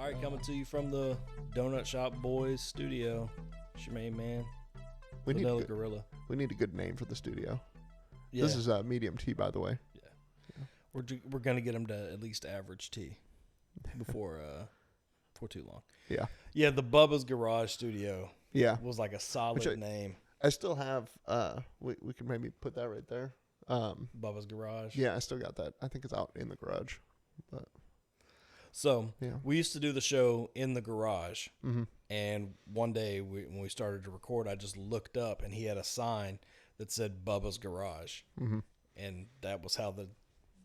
All right, coming to you from the Donut Shop Boys studio. It's your main man, We need, Vanilla Gorilla. we need a good name for the studio. Yeah, This is medium T, by the way. we're gonna get him to at least average T before too long. Yeah. Yeah, the Bubba's Garage Studio Yeah. was like a solid Which name. I still have, we can maybe put that right there. Bubba's Garage. Yeah, I still got that. I think it's out in the garage. But So yeah. we used to do the show in the garage, Mm-hmm. and one day when we started to record, I just looked up and he had a sign that said Bubba's Garage, Mm-hmm. and that was how the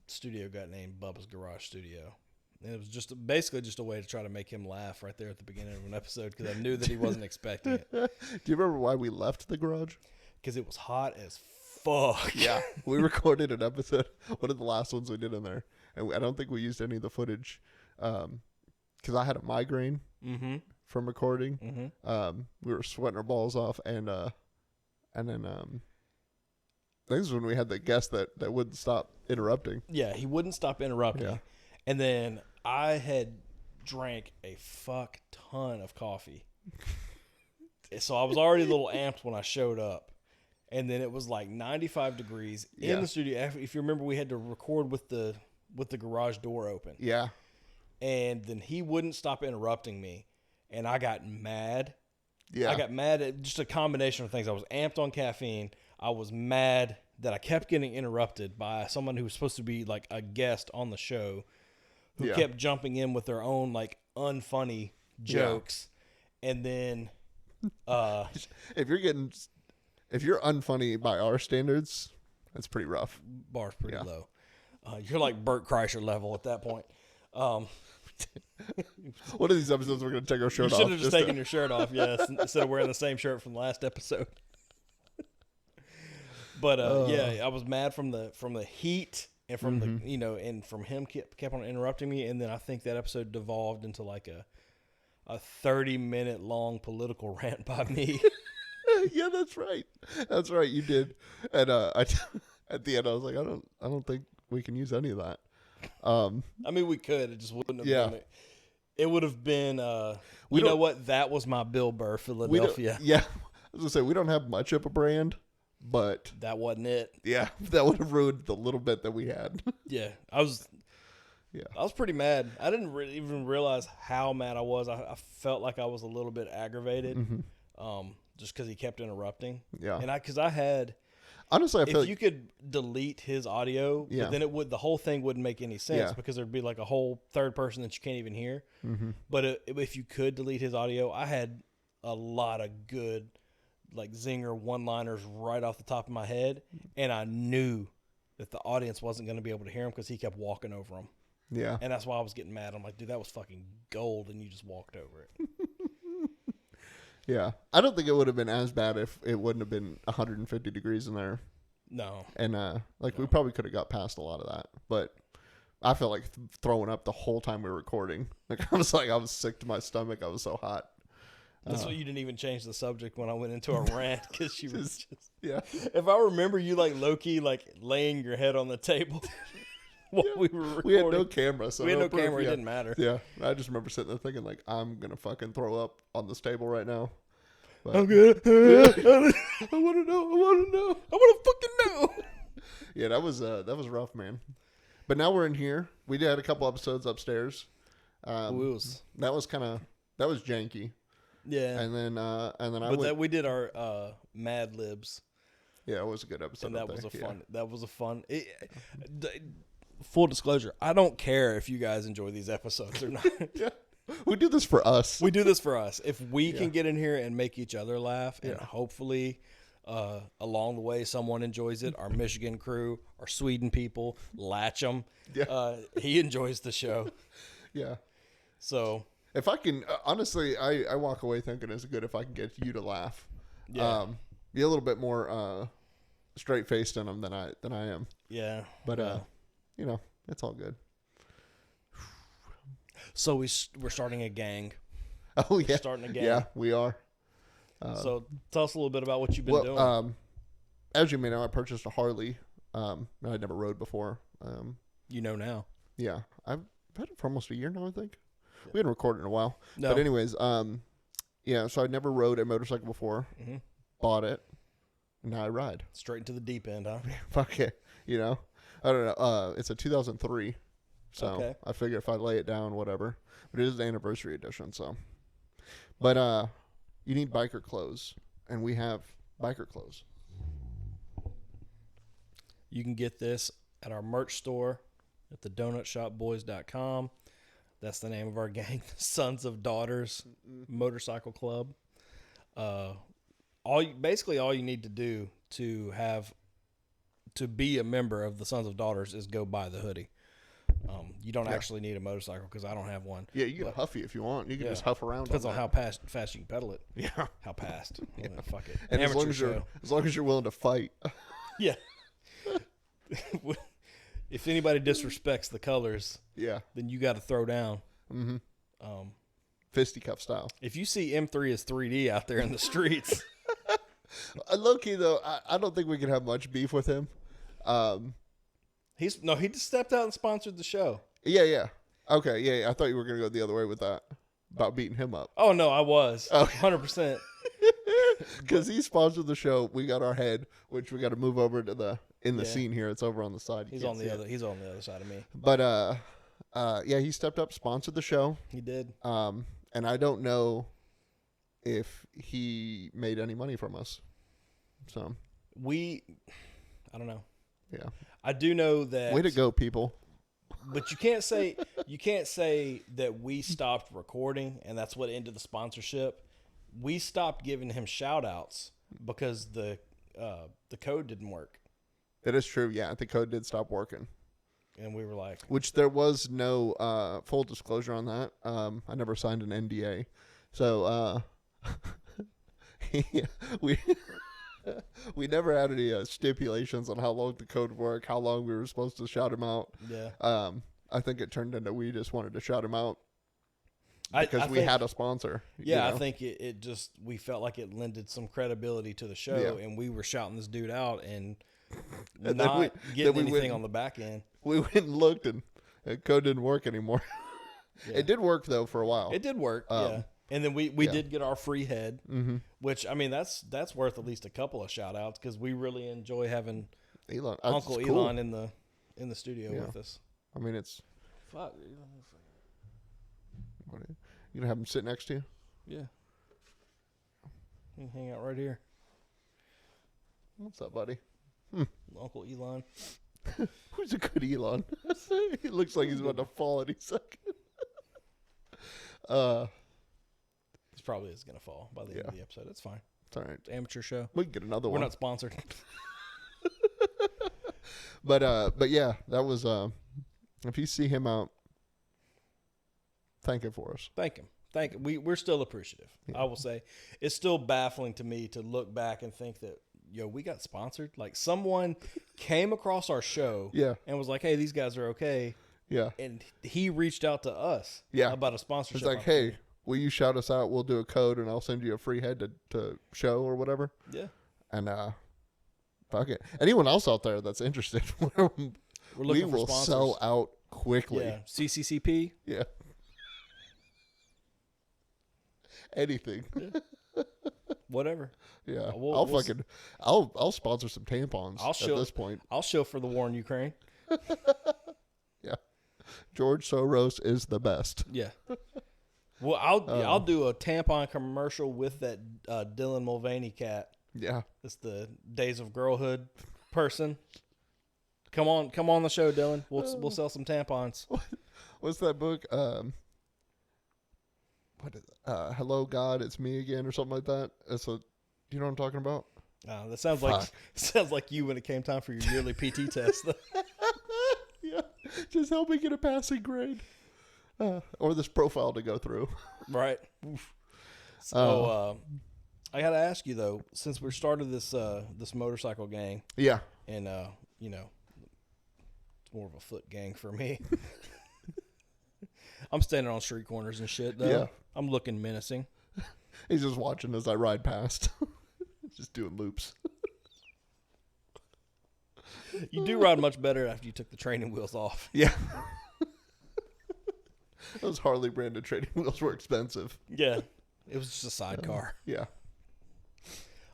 studio got named Bubba's Garage Studio. And it was just basically just a way to try to make him laugh right there at the beginning of an episode because I knew that he wasn't expecting it Do you remember why we left the garage? because it was hot as fuck. Yeah. We recorded an episode, one of the last ones we did in there. And I don't think we used any of the footage because I had a migraine Mm-hmm. from recording. Mm-hmm. We were sweating our balls off, and then I think this is when we had the guest that wouldn't stop interrupting. Yeah, he wouldn't stop interrupting. Yeah. And then I had drank a fuck ton of coffee. So I was already a little amped when I showed up. And then it was like 95 degrees in Yeah. the studio. If you remember, we had to record with the garage door open. Yeah, And then he wouldn't stop interrupting me. And I got mad. yeah, I got mad at just a combination of things. I was amped on caffeine. I was mad that I kept getting interrupted by someone who was supposed to be like a guest on the show who Yeah. kept jumping in with their own like unfunny jokes. And then If you're unfunny by our standards, that's pretty rough. bar's pretty Yeah. low. You're like Bert Kreischer level at that point. One of these episodes, we're gonna take our You shirt should off. have just taken your shirt off, yes, instead of wearing the same shirt from the last episode. But yeah, I was mad from the heat and from the and from him kept on interrupting me, and then I think that episode devolved into like a 30-minute long political rant by me. Yeah, that's right. That's right. You did. And at the end, I was like, I don't think we can use any of that. I mean, we could. It just wouldn't have Yeah. been. It would have been. We You know don't- what? That was my Bill Burr, We don't- Philadelphia. yeah, I was gonna say we don't have much of a brand, but That wasn't it. yeah, that would have ruined the little bit that we had. Yeah, I was Yeah. pretty mad. I didn't even realize how mad I was. I felt like I was a little bit aggravated, just because he kept interrupting. Yeah. And because I had, Honestly, I feel if like you could delete his audio, Yeah. but then the whole thing wouldn't make any sense Yeah. because there'd be like a whole third person that you can't even hear. But if you could delete his audio, I had a lot of good, like zinger one-liners right off the top of my head, and I knew that the audience wasn't going to be able to hear him because he kept walking over them. yeah. And that's why I was getting mad. I'm like, dude, that was fucking gold, and you just walked over it. Yeah, I don't think it would have been as bad if it wouldn't have been 150 degrees in there, No. and we probably could have got past a lot of that. But I felt like throwing up the whole time we were recording. Like I was sick to my stomach. I was so hot. That's why you didn't even change the subject when I went into a rant, because she was just... Yeah, If I remember you, like, low-key, like, laying your head on the table while we were recording. we had no camera, so We had no proof. camera. It Yeah. didn't matter. Yeah, I just remember sitting there thinking like I'm gonna fucking throw up on this table right now. But I'm good. I want to know. I want to know. I want to fucking know. Yeah, that was rough, man. But now we're in here. We did a couple episodes upstairs. That was janky. Yeah. And then I But went. we did our Mad Libs, Yeah, it was a good episode. and that up was a there. fun. That was a fun. Full disclosure, I don't care if you guys enjoy these episodes or not. Yeah. We do this for us. We do this for us. If we Yeah. can get in here and make each other laugh, and Yeah. hopefully along the way someone enjoys it, our Michigan crew, our Sweden people, Latcham, Yeah. he enjoys the show. Yeah. So If I can, honestly, I walk away thinking it's good if I can get you to laugh. Yeah. Be a little bit more straight faced in them than I am. yeah, But well, it's all good. so we're starting a gang. Oh yeah, Starting a gang. Yeah, we are. So tell us a little bit about what you've been doing. As you may know, I purchased a Harley. I never rode before. You know now. Yeah, I've had it for almost a year now, I think. We hadn't recorded in a while. No. But anyways, yeah, so I never rode a motorcycle before. Mm-hmm. Bought it. And now I ride. Straight into the deep end, huh? Fuck it. You know? I don't know. It's a 2003. So Okay. I figure if I lay it down, whatever. But it is the anniversary edition, so. But you need biker clothes. And we have biker clothes. You can get this at our merch store at the donutshopboys.com. That's the name of our gang, Sons of Daughters Motorcycle Club. Basically all you need to do to be a member of the Sons of Daughters is go buy the hoodie. You don't actually need a motorcycle because I don't have one. Yeah, you can huffy if you want. You can just huff around. Depends on how fast you can pedal it. Yeah. How fast. Yeah. Fuck it. And as Amateur long as you're willing to fight. Yeah. If anybody disrespects the colors, Yeah. then you got to throw down. Mm-hmm. Um, Fisticuff style. If you see M3 as 3D out there in the streets, Low-key, though, I don't think we can have much beef with him. he just stepped out and sponsored the show. Yeah. Okay, yeah. I thought you were going to go the other way with that. About beating him up. Oh, no, I was. Okay. 100%. Because he sponsored the show. We got our head, which we got to move over to the scene here. It's over on the side. He's on the other side of me. But yeah, he stepped up, sponsored the show. He did. And I don't know if he made any money from us. So I don't know. Yeah. I do know that. Way to go, people. But you can't say that we stopped recording and that's what ended the sponsorship. We stopped giving him shout outs because the code didn't work. That is true. Yeah, the code did stop working. And we were like, which there was no full disclosure on that. I never signed an NDA. So we never had any stipulations on how long the code would work, how long we were supposed to shout him out. Yeah. I think it turned into we just wanted to shout him out because we had a sponsor. Yeah, you know? I think it just, we felt like it lended some credibility to the show, and we were shouting this dude out and not getting anything on the back end. We went and looked, and code didn't work anymore. Yeah. It did work, though, for a while. It did work, yeah. And then we did get our free head, which, I mean, that's worth at least a couple of shout-outs because we really enjoy having Uncle Elon in the studio with us. I mean, it's... Fuck. You going to have him sit next to you? Yeah. You can hang out right here. What's up, buddy? Uncle Elon. Who's a good Elon? He looks like he's about to fall any second. He probably is going to fall by the end of the episode. That's fine. It's all right. It's an amateur show. We can get another one. We're not sponsored. But yeah, that was if you see him out, thank him for us. Thank him. We're still appreciative. Yeah. I will say it's still baffling to me to look back and think that, we got sponsored. Like someone came across our show and was like, hey, these guys are okay. Yeah. And he reached out to us about a sponsorship. It's like, hey, will you shout us out? We'll do a code and I'll send you a free head to show or whatever. Yeah. And fuck it. Anyone else out there that's interested, we will sell out quickly. Yeah. CCCP. Yeah. Anything. Yeah. Whatever. Yeah. I'll sponsor some tampons at this point. I'll show for the war in Ukraine. Yeah. George Soros is the best. Yeah. Well, I'll do a tampon commercial with that Dylan Mulvaney cat. Yeah. It's the Days of Girlhood person. Come on the show, Dylan. We'll sell some tampons. What's that book? What is Hello God, It's Me Again or something like that? You know what I'm talking about? That sounds like you when it came time for your yearly PT test. Yeah. Just help me get a passing grade. Or this profile to go through. Right. So I got to ask you though, since we started this motorcycle gang. Yeah. And it's more of a foot gang for me. I'm standing on street corners and shit though. Yeah. I'm looking menacing. He's just watching as I ride past. Just doing loops. You do ride much better after you took the training wheels off. Yeah. Those Harley branded training wheels were expensive. Yeah, it was just a sidecar. Yeah.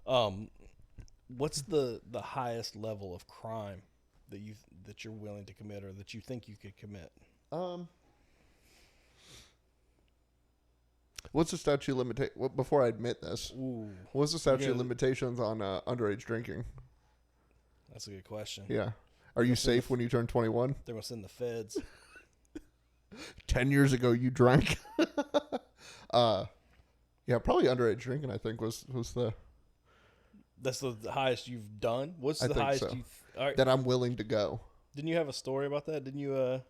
What's the highest level of crime that you're willing to commit or that you think you could commit? What's the statute of limitations? Before I admit this, what's the statute of limitations on underage drinking? That's a good question. Yeah. Are you safe when you turn 21? They're going to send the feds. 10 years ago, you drank. Yeah, probably underage drinking, I think, was the... That's the highest you've done? What's the highest so. you've... All right. That I'm willing to go. Didn't you have a story about that? Didn't you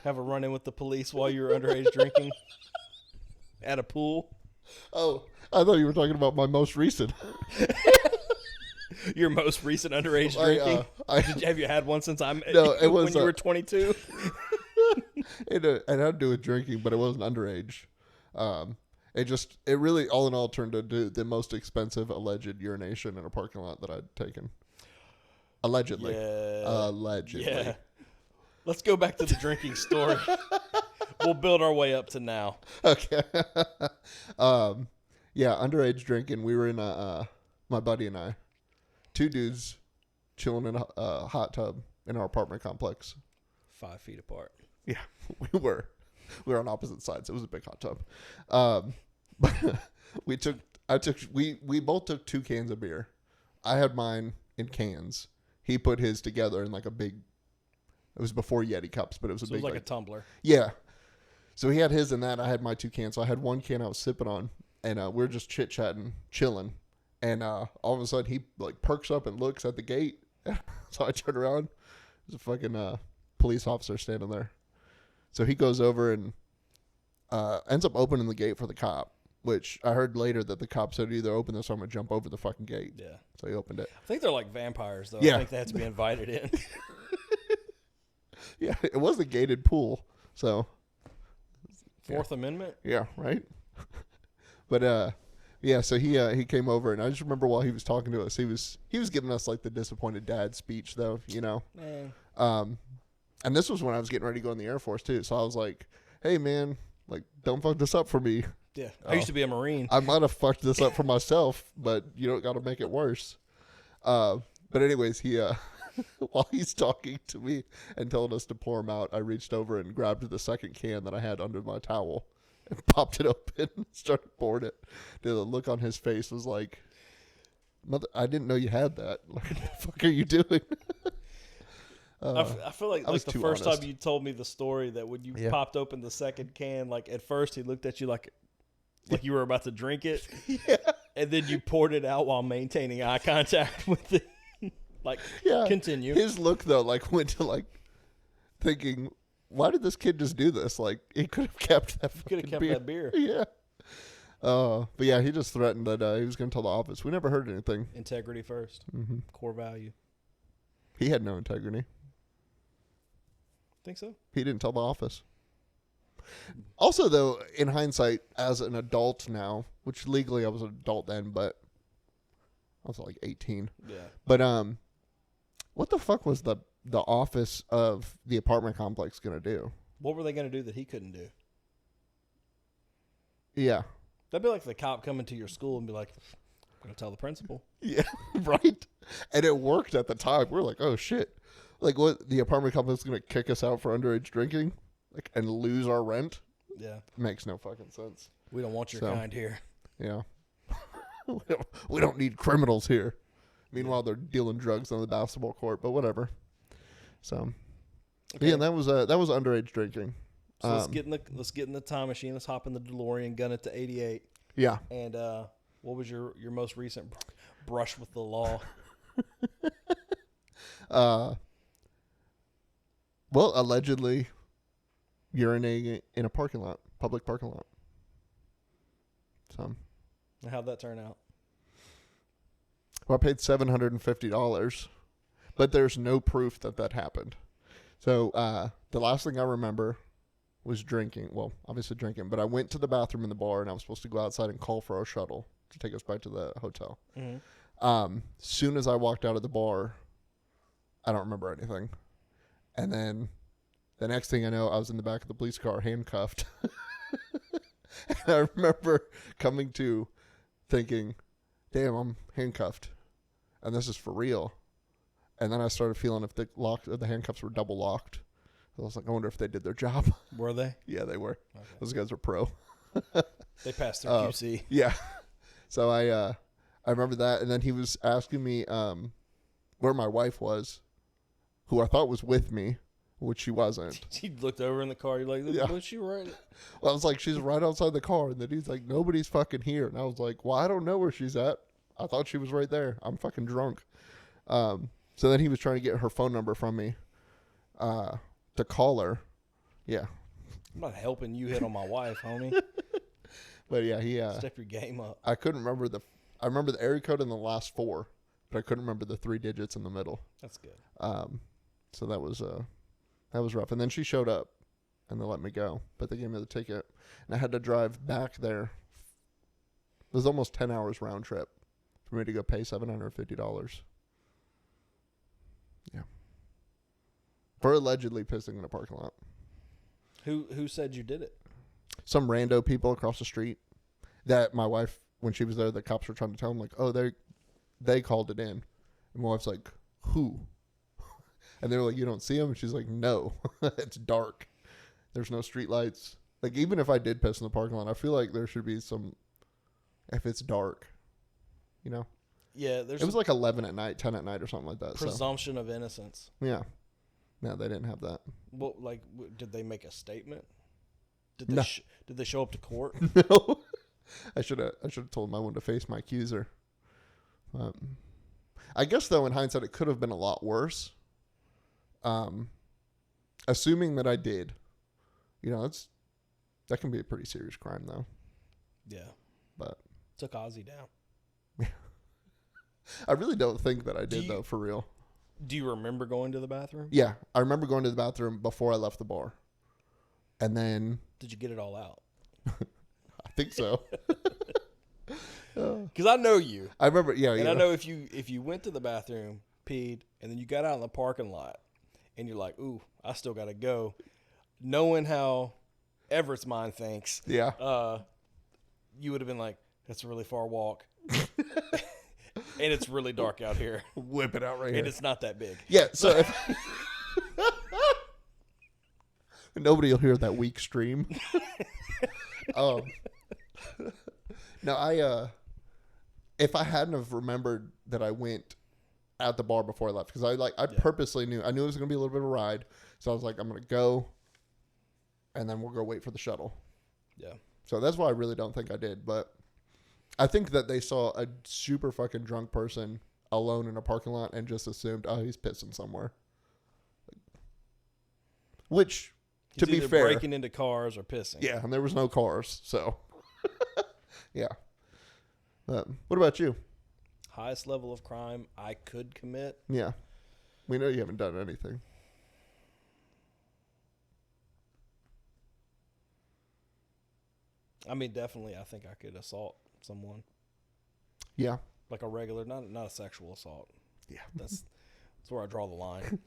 have a run-in with the police while you were underage drinking at a pool? Oh, I thought you were talking about my most recent. Your most recent underage drinking? Have you had one since when you were 22? It had to do with drinking, but it wasn't underage. It really, all in all, turned into the most expensive alleged urination in a parking lot that I'd taken. Allegedly. Yeah. Allegedly. Yeah. Let's go back to the drinking story. We'll build our way up to now. Okay. Yeah, underage drinking. We were in my buddy and I, 2 dudes chilling in a hot tub in our apartment complex. 5 feet apart. Yeah, we were on opposite sides. It was a big hot tub. But we both took 2 cans of beer. I had mine in cans. He put his together in like a big, it was before Yeti cups, but it was It was like a tumbler. Yeah. So he had his in that. I had my 2 cans. So I had 1 can I was sipping on, and we were just chit-chatting, chilling. And all of a sudden he like perks up and looks at the gate. So I turn around. There's a fucking police officer standing there. So he goes over and ends up opening the gate for the cop, which I heard later that the cop said either open this or I'm going to jump over the fucking gate. Yeah. So he opened it. I think they're like vampires, though. Yeah. I think they have to be invited in. Yeah, it was a gated pool. So. Fourth Amendment? Yeah, right? But, yeah, so he came over, and I just remember while he was talking to us, he was giving us, like, the disappointed dad speech, though, you know? And this was when I was getting ready to go in the Air Force, too. So I was like, hey, man, like, don't fuck this up for me. Yeah, I used to be a Marine. I might have fucked this up for myself, but you don't got to make it worse. But anyways, he while he's talking to me and telling us to pour him out, I reached over and grabbed the second can that I had under my towel and popped it open and started pouring it. The look on his face was like, "Mother, I didn't know you had that. Like, what the fuck are you doing?" I feel like the first honest. time you told me the story that when you popped open the second can, like at first he looked at you like you were about to drink it. Yeah. And then you poured it out while maintaining eye contact with it. Like, yeah. Continue. His look, though, like went to like thinking, why did this kid just do this? Like, he could have kept that beer. Yeah. But yeah, he just threatened that he was going to tell the office. We never heard anything. Integrity first. Mm-hmm. Core value. He had no integrity. Think so? He didn't tell the office. Also, though, in hindsight, as an adult now, which legally I was an adult then, but I was like 18. Yeah. But what the fuck was the office of the apartment complex gonna do? What were they gonna do that he couldn't do? Yeah. That'd be like the cop coming to your school and be like, "I'm gonna tell the principal." Yeah. Right. And it worked at the time. We're like, oh shit. Like, what, the apartment complex is gonna kick us out for underage drinking, like, and lose our rent? Yeah. Makes no fucking sense. We don't want your kind here. Yeah. We don't need criminals here. Meanwhile, they're dealing drugs on the basketball court, but whatever. So, okay. Yeah, that was underage drinking. So let's get in the time machine. Let's hop in the DeLorean, gun it to 88. Yeah. And what was your most recent brush with the law? Well, allegedly urinating in a parking lot, public parking lot. So, how'd that turn out? Well, I paid $750, but there's no proof that happened. So, the last thing I remember was drinking. Well, obviously drinking, but I went to the bathroom in the bar, and I was supposed to go outside and call for a shuttle to take us back to the hotel. Mm-hmm. Soon as I walked out of the bar, I don't remember anything. And then the next thing I know, I was in the back of the police car, handcuffed. And I remember coming to thinking, damn, I'm handcuffed. And this is for real. And then I started feeling if the handcuffs were double locked. I was like, I wonder if they did their job. Were they? Yeah, they were. Okay. Those guys were pro. They passed through QC. Yeah. So I remember that. And then he was asking me where my wife was, who I thought was with me, which she wasn't. He looked over in the car. You're like, Yeah. was she right? Well, I was like, she's right outside the car. And then he's like, nobody's fucking here. And I was like, well, I don't know where she's at. I thought she was right there. I'm fucking drunk. So then he was trying to get her phone number from me to call her. Yeah. I'm not helping you hit on my wife, homie. But yeah, he Step your game up. I couldn't remember I remember the area code in the last 4, but I couldn't remember the 3 digits in the middle. That's good. So that was rough. And then she showed up and they let me go, but they gave me the ticket and I had to drive back there. It was almost 10 hours round trip for me to go pay $750. Yeah. For allegedly pissing in a parking lot. Who said you did it? Some rando people across the street that my wife, when she was there, the cops were trying to tell them, like, oh, they called it in. And my wife's like, who? And they were like, you don't see them? And she's like, no, it's dark. There's no street lights. Like, even if I did piss in the parking lot, I feel like there should be some, if it's dark, you know? Yeah, It was like 11 at night, 10 at night or something like that. presumption of innocence. Yeah. No, they didn't have that. Well, like, did they make a statement? Did No. Did they show up to court? No. I should have told him I wanted to face my accuser. I guess, though, in hindsight, it could have been a lot worse. Assuming that I did, that can be a pretty serious crime, though. Yeah. But Took Ozzy down. I really don't think that I did, though, for real. Do you remember going to the bathroom? Yeah, I remember going to the bathroom before I left the bar. And then... Did you get it all out? I think so. Because I know you. I remember, yeah. And I know if you went to the bathroom, peed, and then you got out in the parking lot, and you're like, ooh, I still got to go. Knowing how Everett's mind thinks, yeah. You would have been like, that's a really far walk. And it's really dark out here. Whip it out right here. And it's not that big. Yeah, so if... Nobody will hear that weak stream. No, if I hadn't have remembered that I went at the bar before I left, because I purposely knew it was going to be a little bit of a ride, so I was like, I'm going to go, and then we'll go wait for the shuttle. Yeah. So that's why I really don't think I did, but I think that they saw a super fucking drunk person alone in a parking lot and just assumed, oh, he's pissing somewhere. Which, to be fair, breaking into cars or pissing. yeah, and there was no cars, so yeah. What about you? Highest level of crime I could commit. Yeah, we know you haven't done anything. I mean, definitely, I think I could assault someone. Yeah, Like a regular, not a sexual assault. yeah. That's where I draw the line.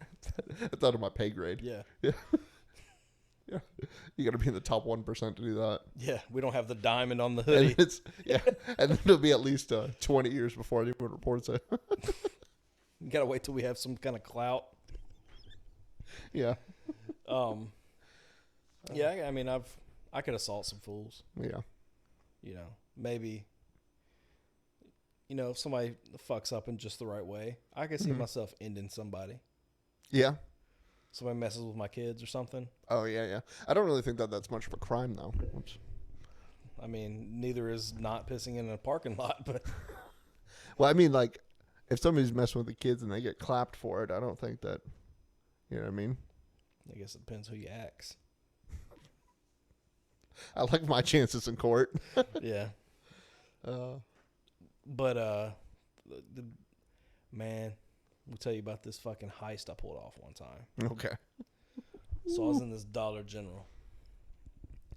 That's out of my pay grade. Yeah. Yeah. Yeah, you got to be in the top 1% to do that. Yeah, we don't have the diamond on the And hoodie. and then it'll be at least 20 years before anyone reports it. You gotta wait till we have some kind of clout. Yeah, Yeah, I mean, I could assault some fools. yeah, Maybe. If somebody fucks up in just the right way, I could see myself ending somebody. yeah. Somebody messes with my kids or something. Oh yeah, yeah. I don't really think that that's much of a crime though. Oops. I mean, neither is not pissing in a parking lot, but Well, I mean, like, if somebody's messing with the kids and they get clapped for it, I don't think that. You know what I mean? I guess it depends who you ask. I like my chances in court. Yeah. But man, we'll tell you about this fucking heist I pulled off one time. Okay. So I was in this Dollar General,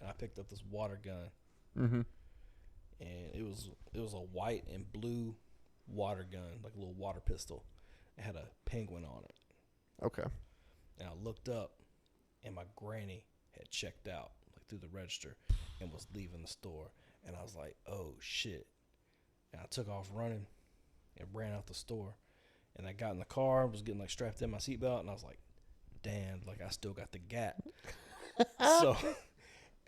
and I picked up this water gun, Mm-hmm. and it was a white and blue water gun, like a little water pistol. It had a penguin on it, Okay. and I looked up, and my granny had checked out like through the register and was leaving the store. And I was like, oh shit. And I took off running and ran out the store. And I got in the car, was getting like strapped in my seatbelt, and I was like, damn, like I still got the gap. So,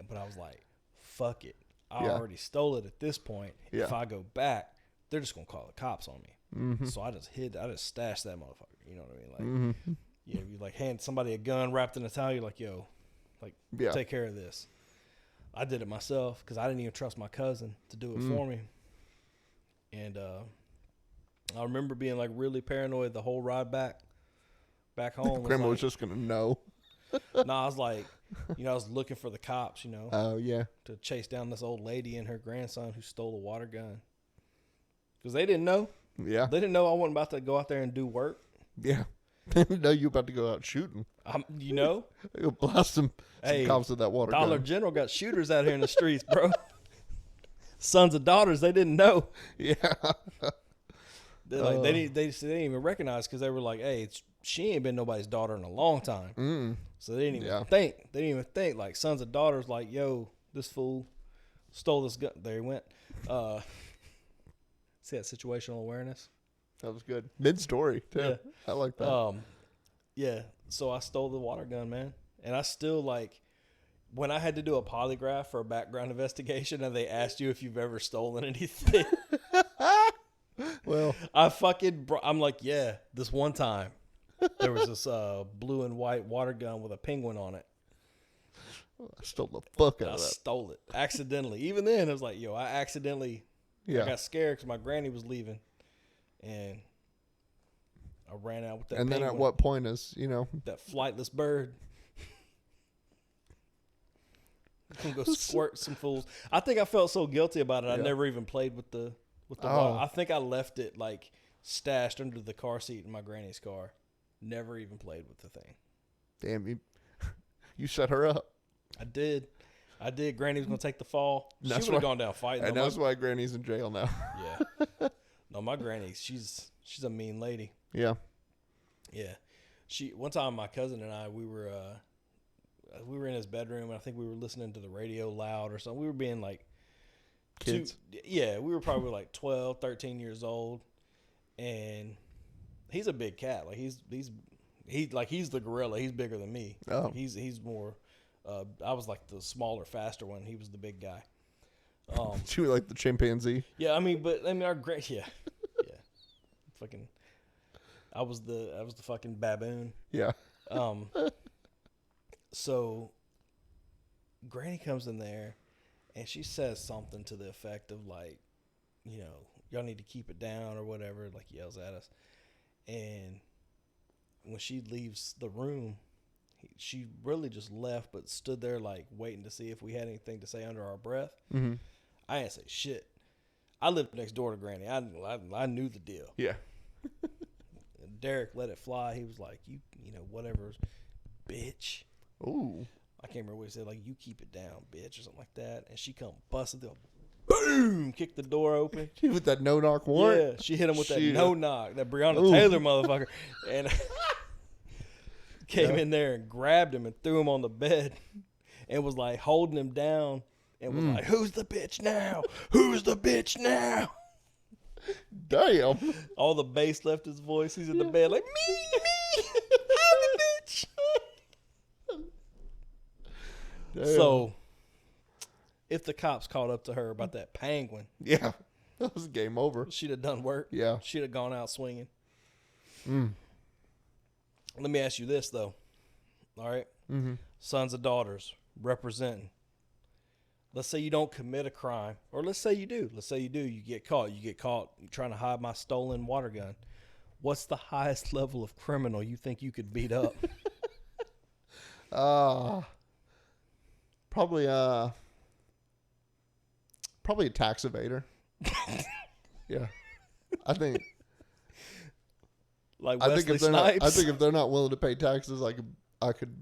but I was like, fuck it. I already stole it at this point. Yeah. If I go back, they're just going to call the cops on me. Mm-hmm. So I just stashed that motherfucker. You know what I mean? Like, Mm-hmm. yeah, you like hand somebody a gun wrapped in a towel, you're like, yo, like, take care of this. I did it myself because I didn't even trust my cousin to do it for me. And I remember being like really paranoid the whole ride back home. Grandma was just going to know. No, I was like, I was looking for the cops, Oh, yeah. to chase down this old lady and her grandson who stole a water gun. Because they didn't know. Yeah. They didn't know I wasn't about to go out there and do work. Yeah. They didn't know you about to go out shooting. You'll blast some cops with that water Dollar gun. General got shooters out here in the streets, bro. Sons of daughters, they didn't know. Yeah. They didn't even recognize because they were like, hey, she ain't been nobody's daughter in a long time. So they didn't even think. They didn't even think. Like, sons of daughters, like, yo, this fool stole this gun. There he went. See that situational awareness? That was good. Mid-story, too. Yeah. I like that. Yeah. So I stole the water gun, man. And I still, like, when I had to do a polygraph for a background investigation and they asked you if you've ever stolen anything. Well, I'm like, yeah, this one time there was this blue and white water gun with a penguin on it. I stole the fuck out I of that. stole it accidentally. Even then, it was like, yo, I accidentally I got scared because my granny was leaving, and I ran out with that. And penguin, then at what point is that flightless bird? I'm gonna go squirt some fools. I think I felt so guilty about it. I never even played with the water. I think I left it like stashed under the car seat in my granny's car. Never even played with the thing. Damn, you set her up. I did. Granny was gonna take the fall. She That's would have gone down fighting. And that's why Granny's in jail now. Yeah. No, my granny, she's a mean lady. Yeah. Yeah. One time my cousin and I, we were in his bedroom and I think we were listening to the radio loud or something. We were being like Kids. we were probably like 12, 13 years old. And he's a big cat. Like he's the gorilla. He's bigger than me. Oh. He's more I was like the smaller, faster one. He was the big guy. She was like the chimpanzee. Yeah, our yeah. Fucking I was the fucking baboon. Yeah. So Granny comes in there and she says something to the effect of like, y'all need to keep it down or whatever, like yells at us. And when she leaves the room, she really just left but stood there like waiting to see if we had anything to say under our breath. Mm-hmm. I didn't say shit. I lived next door to Granny. I knew the deal. Yeah. And Derek let it fly. He was like, you whatever, bitch. Ooh. I can't remember what he said. Like, you keep it down, bitch, or something like that. And she come busted the boom, kicked the door open. With that no-knock warrant? Yeah, she hit him with that no-knock, that Breonna Taylor motherfucker. And came in there and grabbed him and threw him on the bed and was like holding him down and was like, who's the bitch now? Who's the bitch now? Damn. All the bass left his voice. He's in the bed like, me, I'm the bitch. Damn. So, if the cops caught up to her about that penguin, Yeah. That was game over. she'd have done work. Yeah. She'd have gone out swinging. Let me ask you this, though. All right? Mm-hmm. Sons and daughters representing. Let's say you don't commit a crime, or let's say you do. Let's say you do. You get caught. You're trying to hide my stolen water gun. What's the highest level of criminal you think you could beat up? Probably a tax evader. Yeah. I think Like Wesley Snipes? I think if they're not willing to pay taxes, I could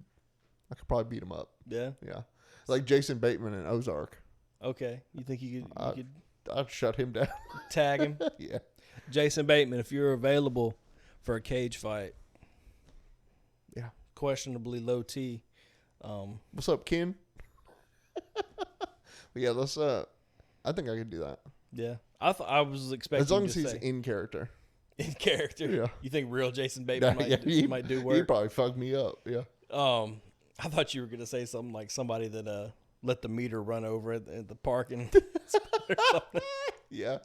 probably beat them up. Yeah. Yeah. Like Jason Bateman in Ozark. Okay. You think you could I'd shut him down. tag him? Yeah. Jason Bateman, if you're available for a cage fight, Yeah. questionably low T, What's up, Ken? Yeah, let's. I think I could do that Yeah, I was expecting as long you as to he's say, in character. in character. Yeah. You think real Jason Bateman might do He'd work? probably fuck me up. Yeah. I thought you were gonna say something like somebody that let the meter run over at the parking or something. Yeah.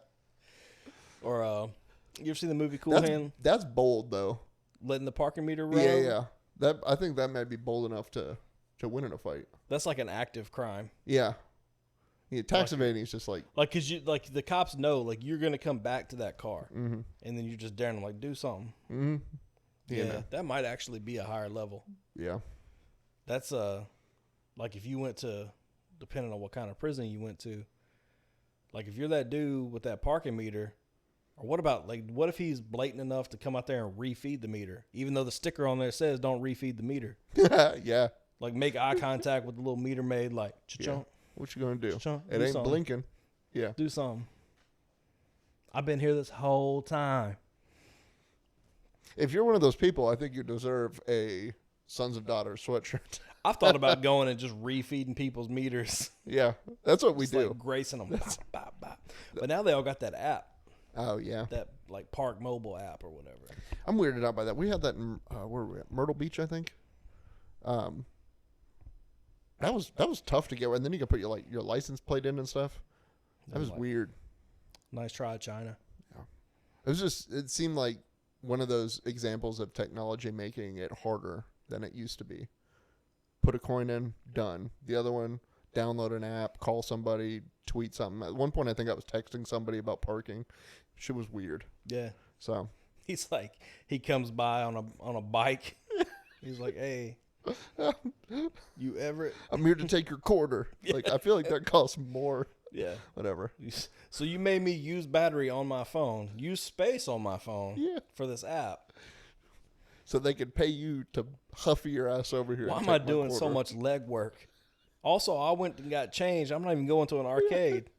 Or you ever seen the movie Cool Hand? That's bold though. Letting the parking meter run Yeah, over? yeah. I think that might be bold enough to win in a fight. That's like an active crime. Yeah. Yeah, tax evading is just like, Like, cause the cops know, like, you're gonna come back to that car, and then you're just daring them, like, do something. Yeah, man. that might actually be a higher level. Yeah. That's like if you went to, depending on what kind of prison you went to, like if you're that dude with that parking meter, or what if he's blatant enough to come out there and refeed the meter, even though the sticker on there says don't refeed the meter. Yeah. Like make eye contact with the little meter maid, like cha-chunk. What you gonna do? Cha-chunk. It Do ain't something. blinking. Yeah. Do something. I've been here this whole time. If you're one of those people, I think you deserve a Sons of Daughters sweatshirt. I've thought about going and just refeeding people's meters. Yeah. That's what we Just do. like gracing them. Bop, bop, bop. But now they all got that app, Oh yeah. that like Park Mobile app or whatever. I'm weirded out by that. We had that in where were we at? Myrtle Beach, I think. That was tough to get, and then you can put your license plate in and stuff. That was Like, weird. nice try, China. It seemed like one of those examples of technology making it harder than it used to be. Put a coin in, done. The other one, download an app, call somebody, tweet something. At one point, I think I was texting somebody about parking. Shit was weird. Yeah. So He's like, he comes by on a bike. He's like, hey, you ever? I'm here to take your quarter. Like I feel like that costs more. Yeah. Whatever. So you made me use battery on my phone, use space on my phone Yeah. for this app. So they could pay you to huffy your ass over here. Why and am I take my doing so quarter. much leg work? Also, I went and got changed. I'm not even going to an arcade.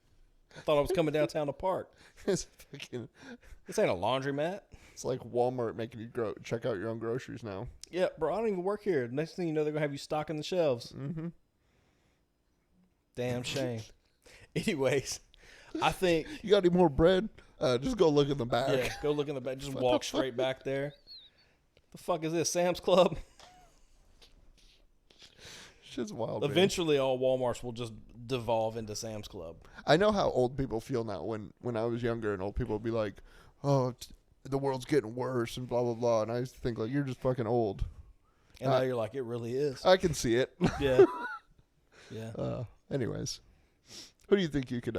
I thought I was coming downtown to park. It's fucking. This ain't a laundromat. It's like Walmart making you check out your own groceries now. Yeah, bro, I don't even work here. Next thing you know, they're going to have you stocking the shelves. Mm-hmm. Damn shame. Anyways, I think, You got any more bread? Just go look in the back. yeah, go look in the back. Just walk straight back there. The fuck is this, Sam's Club? Shit's wild. Man. Eventually, all Walmarts will just devolve into Sam's Club. I know how old people feel now. When I was younger, and old people would be like, "Oh, the world's getting worse," and blah blah blah. And I used to think like, "You're just fucking old." And now you're like, it really is. I can see it. Yeah. Yeah. Anyways, who do you think you could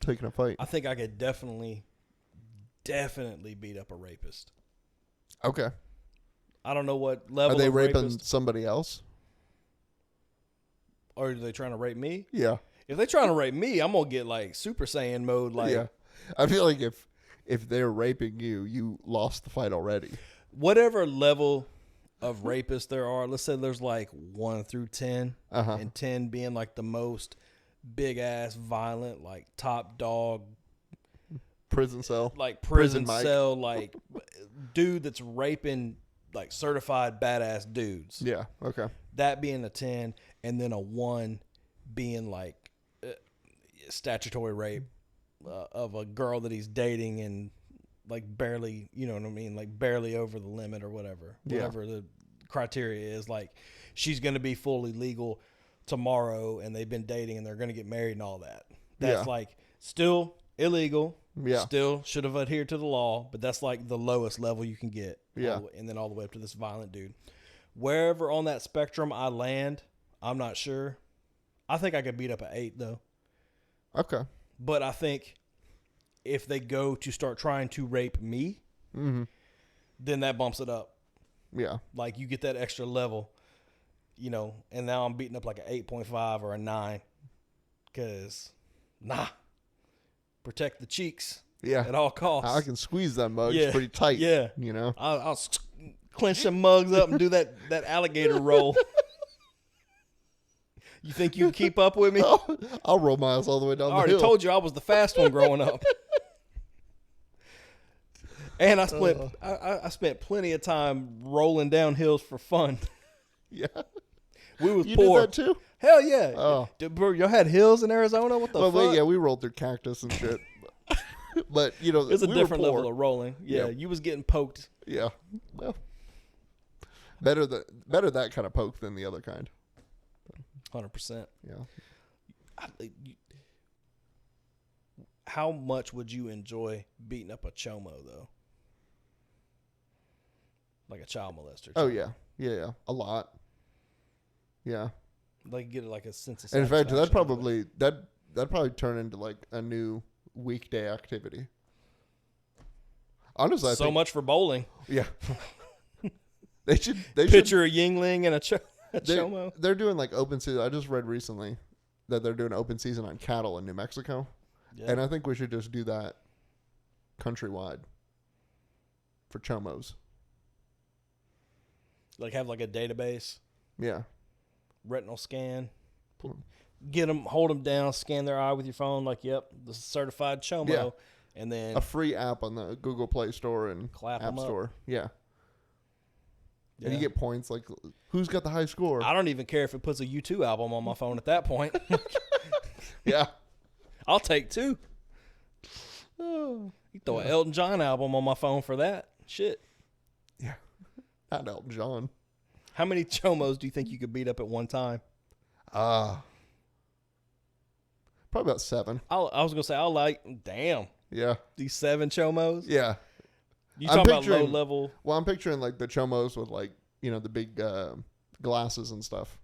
take in a fight? I think I could definitely beat up a rapist. Okay. I don't know what level Are they of raping rapist, somebody else? or are they trying to rape me? Yeah. If they're trying to rape me, I'm gonna get like Super Saiyan mode. Like, Yeah. I feel like if they're raping you, you lost the fight already. whatever level of rapists there are, let's say there's like 1 through 10, Uh-huh. and 10 being like the most big ass violent, like top dog, Prison cell. like prison Mike. cell, like dude that's raping like certified badass dudes. Yeah. Okay. That being a 10, and then a 1 being like statutory rape of a girl that he's dating and like barely, you know what I mean, like barely over the limit or whatever the criteria is. Like she's going to be fully legal tomorrow, and they've been dating and they're going to get married and all that. That's like still illegal. Yeah. Still should have adhered to the law, but that's like the lowest level you can get. Yeah. And then all the way up to this violent dude. Wherever on that spectrum I land, I'm not sure. I think I could beat up an 8 though. Okay. But I think if they go to start trying to rape me, then that bumps it up. Yeah. Like you get that extra level, you know, and now I'm beating up like an 8.5 or a 9 because, protect the cheeks Yeah. at all costs. I can squeeze that mug. Yeah. It's pretty tight. Yeah. You know? I'll clench some mugs up and do that alligator roll. You think you can keep up with me? I'll roll my ass all the way down I the already hill. told you I was the fast one growing up. And I spent plenty of time rolling down hills for fun. Yeah. We was You poor. did that too? Hell yeah. Oh. Bro, y'all had hills in Arizona? What the Well, fuck? yeah, we rolled through cactus and shit. But, you know, It's a we different were poor. level of rolling. Yeah, Yeah. you was getting poked. Yeah. Well, better that kind of poke than the other kind. 100%. Yeah. How much would you enjoy beating up a chomo, though? Like a child molester. Oh, yeah. Yeah. A lot. Yeah. Like get like a sense of And in fact, satisfaction. that'd probably turn into like a new weekday activity. Honestly, I So think, much for bowling. yeah. They should Picture a Yingling and a chomo. they're doing like open season. I just read recently that they're doing open season on cattle in New Mexico. Yeah. And I think we should just do that countrywide for chomos. Like have like a database, Yeah. retinal scan, get them, hold them down, scan their eye with your phone. Like, yep, this is certified chomo, Yeah. and then A free app on the Google Play Store and Clap App 'em up. Store. Yeah. yeah. And you get points like who's got the high score. I don't even care if it puts a U2 album on my phone at that point. Yeah. I'll take two. You throw an Elton John album on my phone for that. Shit. Yeah. Not Elton John. How many chomos do you think you could beat up at one time? Probably about 7. I was going to say, damn, Yeah. these 7 chomos. Yeah. You I'm talking about picturing- low level? Well, I'm picturing like the chomos with like, you know, the big glasses and stuff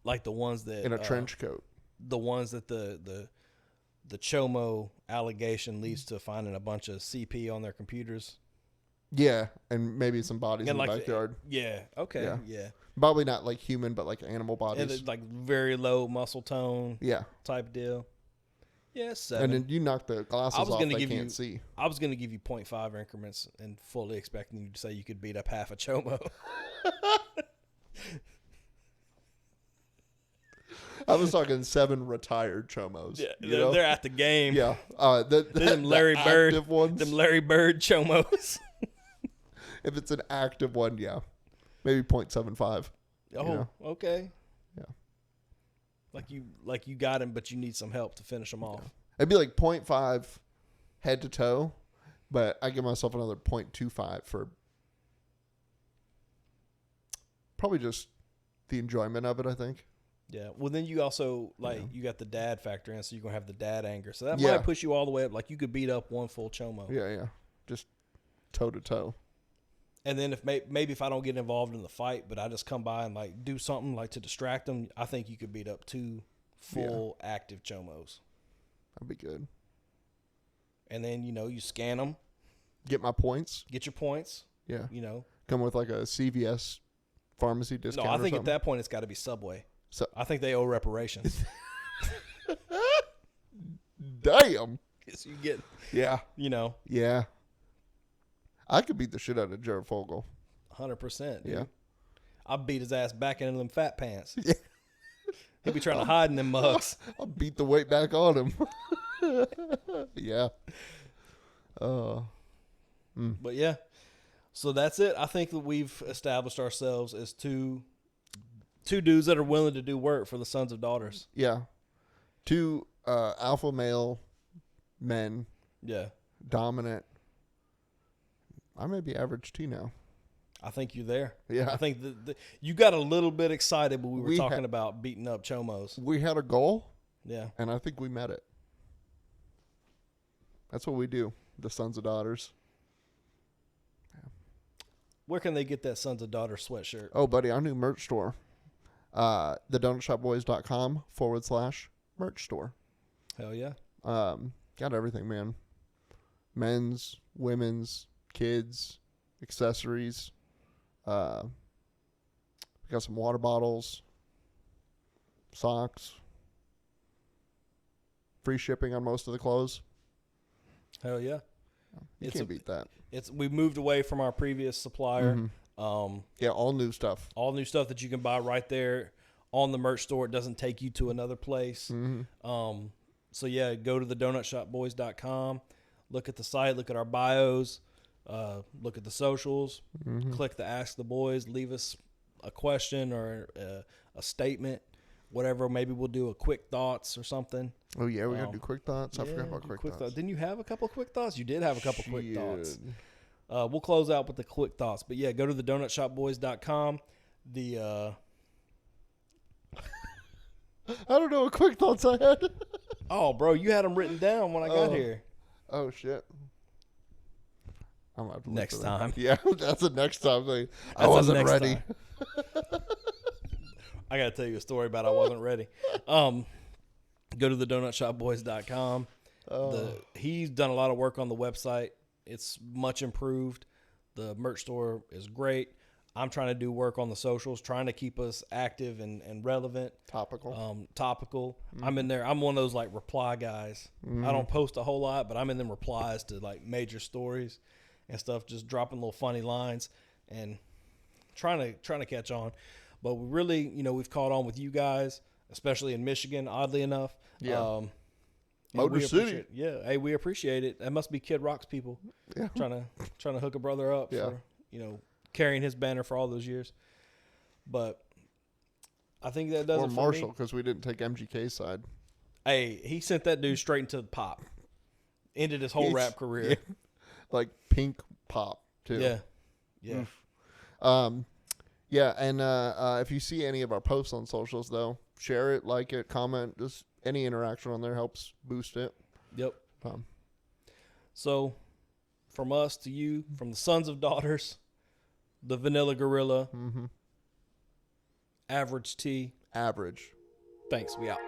Like the ones that in a trench coat. the ones that the chomo allegation leads to finding a bunch of CP on their computers. Yeah, and maybe some bodies And in the like backyard. Yeah. Okay. Yeah. Yeah. Probably not like human, but like animal And bodies. it's like very low muscle tone Yeah. type deal. Yeah, 7. And then you knock the glasses I was off, gonna they give can't you- see. I was going to give you 0.5 increments and fully expecting you to say you could beat up half a chomo. I was talking 7 retired chomos. Yeah, you know? they're at the game. Yeah. Them Larry the Bird, active ones. them Larry Bird chomos. If it's an active one, yeah. Maybe 0.75. Oh, know? okay. Yeah. Like you got him, but you need some help to finish him off. It'd be like 0.5 head to toe, but I give myself another 0.25 for probably just the enjoyment of it, I think. Yeah. Well, then you also you got the dad factor in, so you're gonna have the dad anger. So that Yeah. might push you all the way up. Like you could beat up one full chomo. Yeah, yeah. Just toe to toe. And then if maybe if I don't get involved in the fight, but I just come by and like do something like to distract them, I think you could beat up 2 full active chomos. That'd be good. And then you scan them, Get my points. get your points. Yeah. Come Come with like a CVS pharmacy No, discount. I or think at something. that point it's got to be Subway. So- I think they owe reparations. Damn. So you get, Yeah. Yeah. I could beat the shit out of Jared Fogle. 100%. Dude. Yeah. I'll beat his ass back into them fat pants. Yeah. He'll be trying to hide in them mugs. I'll beat the weight back on him. Yeah. But yeah, so that's it. I think that we've established ourselves as two dudes that are willing to do work for the sons of daughters. Yeah. 2 alpha male men, Yeah, dominant. I may be average T now. I think you're there. Yeah. I think you got a little bit excited when we were We talking about beating up chomos. We had a goal, Yeah. and I think we met it. That's what we do, the sons of daughters. Where can they get that sons of daughters sweatshirt? Oh, buddy, our new merch store. thedonutshopboys.com/merch store. Hell yeah. Got everything, man. Men's, women's, kids, accessories. We got some water bottles, socks, free shipping on most of the clothes. Hell yeah. You can't beat that. We moved away from our previous supplier. Mm-hmm. Yeah, all new stuff. All new stuff that you can buy right there on the merch store. It doesn't take you to another place. Mm-hmm. So yeah, go to thedonutshopboys.com, look at the site, look at our bios, look at the socials, Mm-hmm. click the Ask the Boys, leave us a question or a statement, whatever. Maybe we'll do a quick thoughts or something. Oh yeah, we gotta do quick thoughts. I forgot about quick thoughts. Didn't you have a couple of quick thoughts? You did have a couple of quick thoughts. Shit. We'll close out with the quick thoughts. But yeah, go to the donutshopboys.com. The I don't know what quick thoughts I had. oh, bro, you had them written down when I got here. Oh shit. I'm gonna have to look Next for that. time. Yeah, that's the next time thing. I That's the wasn't next ready. time. I gotta tell you a story about I wasn't ready. Go to the donutshopboys.com. He's done a lot of work on the website. It's much improved. The merch store is great. I'm trying to do work on the socials, trying to keep us active and relevant. Topical. Topical. I'm in there. I'm one of those like reply guys. I don't post a whole lot, but I'm in them replies to like major stories and stuff, just dropping little funny lines and trying to catch on. But we really, we've caught on with you guys, especially in Michigan, oddly enough. Yeah. Motor City. Yeah. Hey, we appreciate it. That must be Kid Rock's people. Yeah. Trying to hook a brother up for, carrying his banner for all those years. But I think that does Or it for Marshall, me. because we didn't take MGK's side. Hey, he sent that dude straight into the pop. Ended his whole rap career. Yeah. Like pink pop too. Yeah. Yeah. Yeah, and if you see any of our posts on socials, though, share it, like it, comment. Just any interaction on there helps boost it. Yep. So, from us to you, from the sons of daughters, the Vanilla Gorilla, Average T. Average. Thanks. We out.